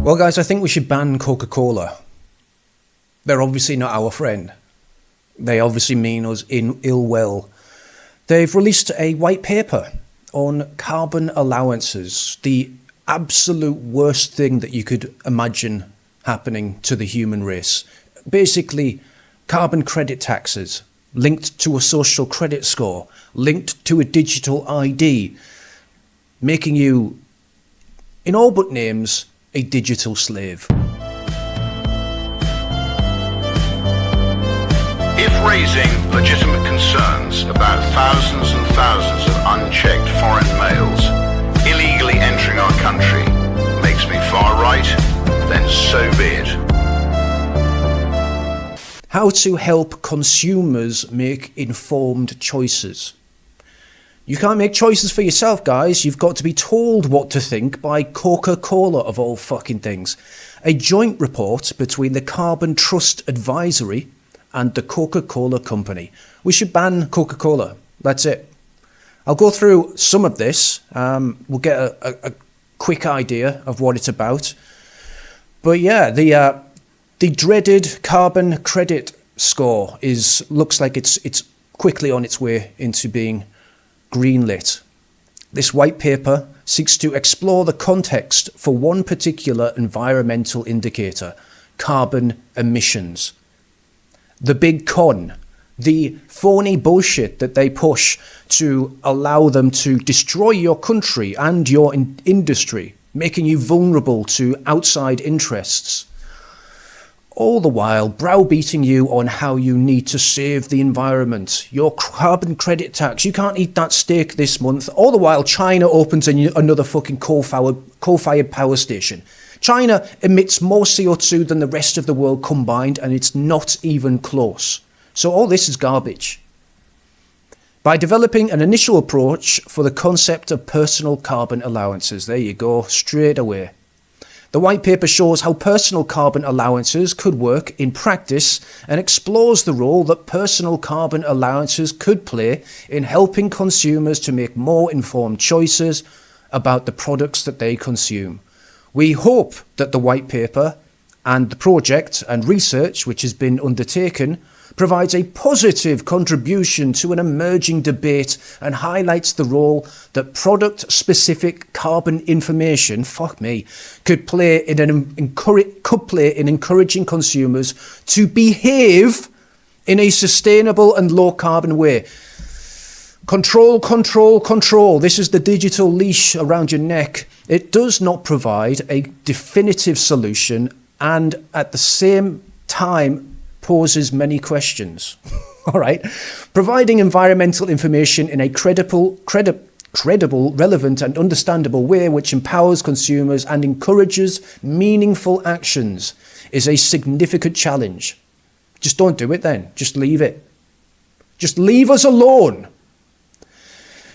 Well, guys, I think we should ban Coca-Cola. They're obviously not our friend. They obviously mean us in ill will. They've released a white paper on carbon allowances, the absolute worst thing that you could imagine happening to the human race. Basically, carbon credit taxes linked to a social credit score, linked to a digital ID, making you, in all but names, a digital slave. If raising legitimate concerns about thousands and thousands of unchecked foreign males illegally entering our country makes me far right, then so be it. How to help consumers make informed choices. You can't make choices for yourself, guys. You've got to be told what to think by Coca-Cola, of all fucking things. A joint report between the Carbon Trust Advisory and the Coca-Cola Company. We should ban Coca-Cola. That's it. I'll go through some of this. We'll get a quick idea of what it's about. But yeah, the dreaded carbon credit score looks like it's quickly on its way into being greenlit. This white paper seeks to explore the context for one particular environmental indicator, carbon emissions. The big con, the phony bullshit that they push to allow them to destroy your country and your industry, making you vulnerable to outside interests. All the while browbeating you on how you need to save the environment. Your carbon credit tax, you can't eat that steak this month. All the while China opens another fucking coal-fired power station. China emits more CO2 than the rest of the world combined, and it's not even close. So all this is garbage. By developing an initial approach for the concept of personal carbon allowances, there you go, straight away. The white paper shows how personal carbon allowances could work in practice and explores the role that personal carbon allowances could play in helping consumers to make more informed choices about the products that they consume. We hope that the white paper and the project and research which has been undertaken provides a positive contribution to an emerging debate and highlights the role that product-specific carbon information, could play in encouraging consumers to behave in a sustainable and low-carbon way. Control, control, control. This is the digital leash around your neck. It does not provide a definitive solution and at the same time poses many questions. All right. Providing environmental information in a credible, relevant and understandable way which empowers consumers and encourages meaningful actions is a significant challenge. Just don't do it then. Just leave it. Just leave us alone.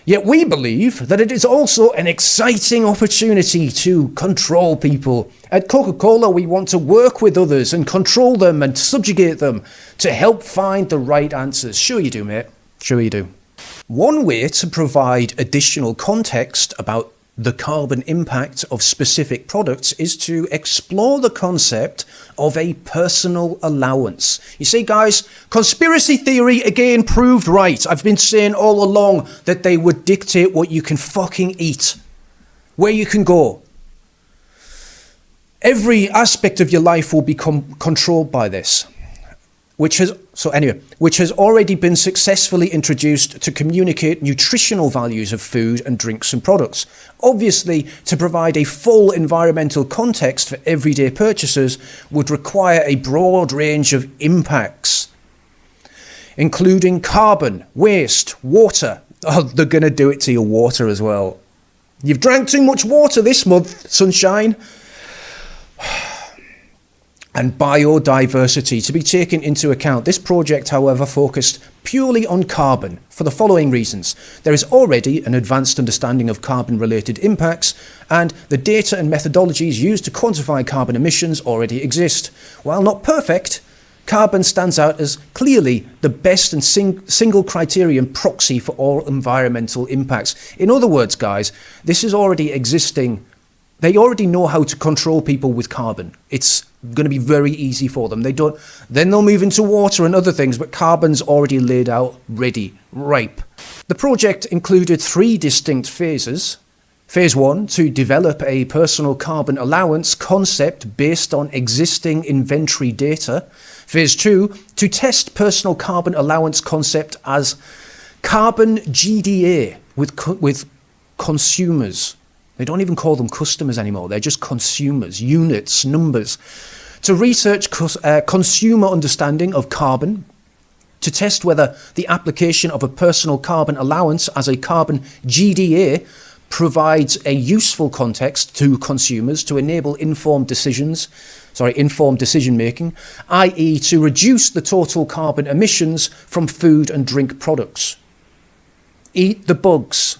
Yet we believe that it is also an exciting opportunity to control people. At Coca-Cola, we want to work with others and control them and subjugate them to help find the right answers. Sure you do, mate. Sure you do. One way to provide additional context about the carbon impact of specific products is to explore the concept of a personal allowance. You see, guys, conspiracy theory again proved right. I've been saying all along that they would dictate what you can fucking eat, where you can go. Every aspect of your life will become controlled by this, which has already been successfully introduced to communicate nutritional values of food and drinks and products. Obviously, to provide a full environmental context for everyday purchasers would require a broad range of impacts, including carbon, waste, water. Oh, they're going to do it to your water as well. You've drank too much water this month, sunshine. And biodiversity to be taken into account. This project, however, focused purely on carbon for the following reasons. There is already an advanced understanding of carbon-related impacts, and the data and methodologies used to quantify carbon emissions already exist. While not perfect, carbon stands out as clearly the best and single criterion proxy for all environmental impacts. In other words, guys, this is already existing They already know how to control people with carbon. It's going to be very easy for them. Then they'll move into water and other things, but carbon's already laid out, ready, ripe. The project included 3 distinct phases. Phase 1, to develop a personal carbon allowance concept based on existing inventory data. Phase 2, to test personal carbon allowance concept as carbon GDA with consumers. They don't even call them customers anymore. They're just consumers, units, numbers. To research consumer understanding of carbon. To test whether the application of a personal carbon allowance as a carbon GDA provides a useful context to consumers to enable informed decision making, i.e. to reduce the total carbon emissions from food and drink products. Eat the bugs.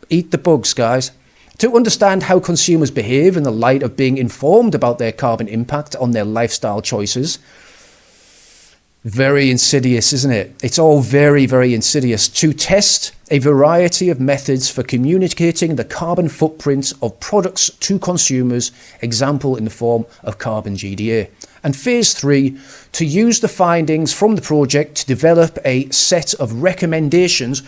Eat the bugs, guys. To understand how consumers behave in the light of being informed about their carbon impact on their lifestyle choices. Very insidious, isn't it? It's all very, very insidious. To test a variety of methods for communicating the carbon footprint of products to consumers, example in the form of carbon GDA. And phase 3, to use the findings from the project to develop a set of recommendations,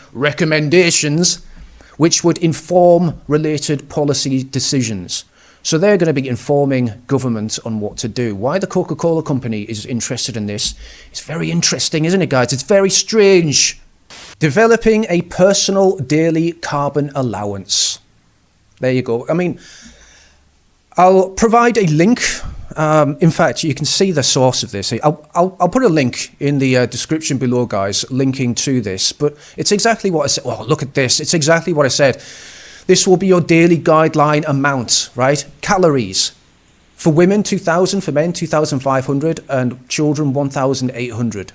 which would inform related policy decisions. So they're going to be informing government on what to do. Why the Coca-Cola company is interested in this? It's very interesting, isn't it, guys? It's very strange. Developing a personal daily carbon allowance. There you go. I mean, I'll provide a link. In fact, you can see the source of this. I'll put a link in the description below, guys, linking to this. But it's exactly what I said. Oh, look at this. It's exactly what I said. This will be your daily guideline amount, right? Calories. For women, 2,000. For men, 2,500. And children, 1,800.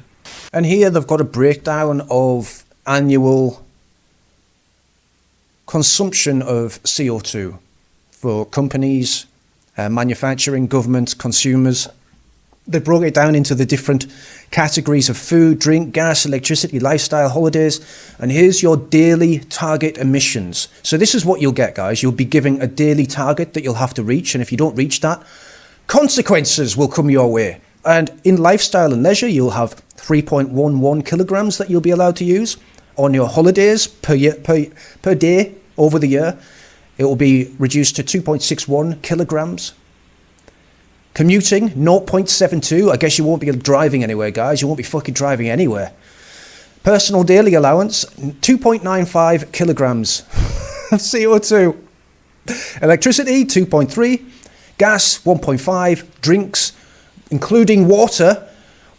And here they've got a breakdown of annual consumption of CO2 for companies, manufacturing, government, consumers. They broke it down into the different categories of food, drink, gas, electricity, lifestyle, holidays. And here's your daily target emissions. So this is what you'll get, guys. You'll be given a daily target that you'll have to reach. And if you don't reach that, consequences will come your way. And in lifestyle and leisure, you'll have 3.11 kilograms that you'll be allowed to use. On your holidays per day over the year, it will be reduced to 2.61 kilograms. Commuting, 0.72. I guess you won't be driving anywhere, guys. You won't be fucking driving anywhere. Personal daily allowance, 2.95 kilograms of CO2. Electricity, 2.3. Gas, 1.5. Drinks, including water,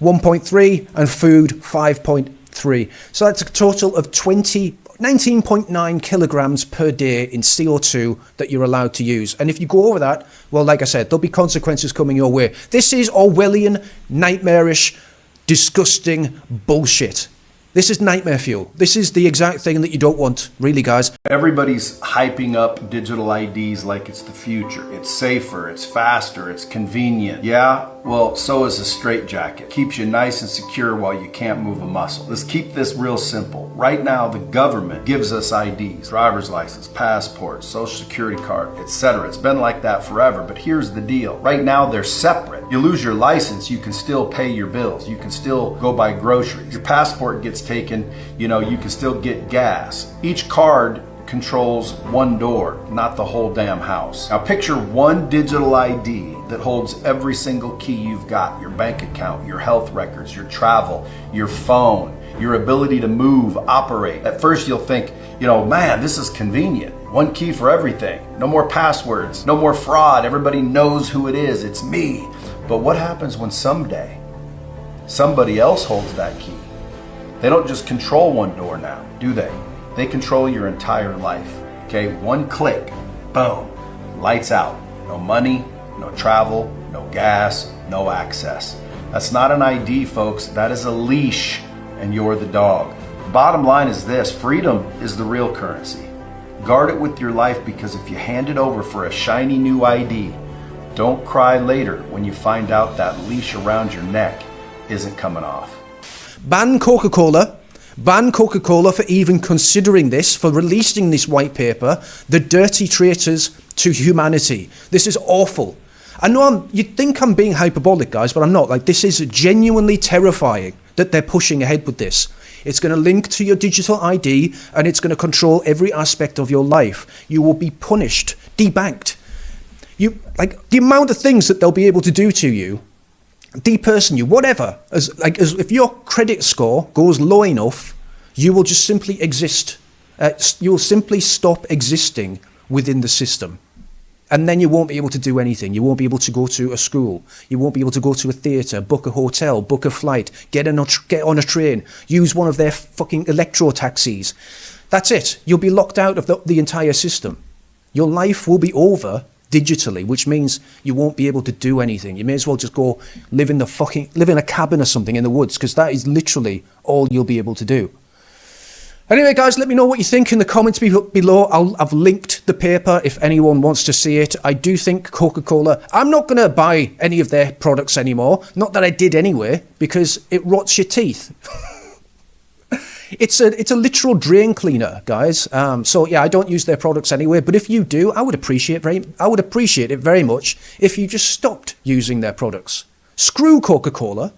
1.3. And food, 5.3. So that's a total of 19.9 kilograms per day in CO2 that you're allowed to use. And if you go over that, well, like I said, there'll be consequences coming your way. This is Orwellian, nightmarish, disgusting bullshit. This is nightmare fuel. This is the exact thing that you don't want, really, guys. Everybody's hyping up digital IDs like it's the future. It's safer, it's faster, it's convenient. Yeah, well, so is a straitjacket. Keeps you nice and secure while you can't move a muscle. Let's keep this real simple. Right now, the government gives us IDs, driver's license, passport, social security card, etc. It's been like that forever, but here's the deal. Right now, they're separate. You lose your license, you can still pay your bills. You can still go buy groceries. Your passport gets taken, you can still get gas. Each card controls one door, not the whole damn house. Now picture one digital ID that holds every single key you've got, your bank account, your health records, your travel, your phone, your ability to move, operate. At first you'll think, man, this is convenient. One key for everything. No more passwords, no more fraud. Everybody knows who it is. It's me. But what happens when someday somebody else holds that key? They don't just control one door now, do they? They control your entire life. Okay, one click, boom, lights out. No money, no travel, no gas, no access. That's not an ID, folks. That is a leash, and you're the dog. Bottom line is this: freedom is the real currency. Guard it with your life, because if you hand it over for a shiny new ID, don't cry later when you find out that leash around your neck isn't coming off. Ban Coca-Cola. Ban Coca-Cola for even considering this, for releasing this white paper. The dirty traitors to humanity. This is awful. I know you'd think I'm being hyperbolic, guys, but I'm not. Like, this is genuinely terrifying that they're pushing ahead with this. It's going to link to your digital ID, and it's going to control every aspect of your life. You will be punished, debanked. Like, the amount of things that they'll be able to do to you, deperson you, whatever. As if your credit score goes low enough, you will just simply exist. You will simply stop existing within the system. And then you won't be able to do anything. You won't be able to go to a school. You won't be able to go to a theatre, book a hotel, book a flight, get on a train, use one of their fucking electro taxis. That's it. You'll be locked out of the entire system. Your life will be over digitally, which means you won't be able to do anything. You may as well just go live in a cabin or something in the woods, because that is literally all you'll be able to do. Anyway, guys, let me know what you think in the comments below. I've linked the paper if anyone wants to see it. I do think Coca-Cola, I'm not going to buy any of their products anymore. Not that I did anyway, because it rots your teeth. It's a literal drain cleaner, guys. So yeah, I don't use their products anyway. But if you do, I would appreciate it very much if you just stopped using their products. Screw Coca-Cola.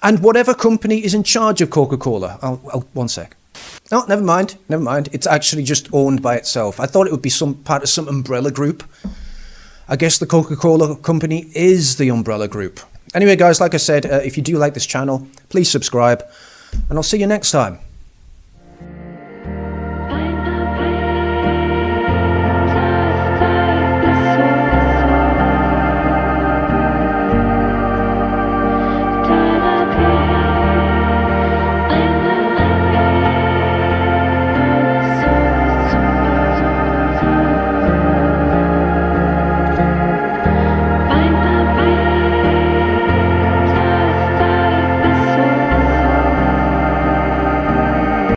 And whatever company is in charge of Coca-Cola. One sec. Oh, never mind. It's actually just owned by itself. I thought it would be some part of some umbrella group. I guess the Coca-Cola company is the umbrella group. Anyway, guys, like I said, if you do like this channel, please subscribe. And I'll see you next time.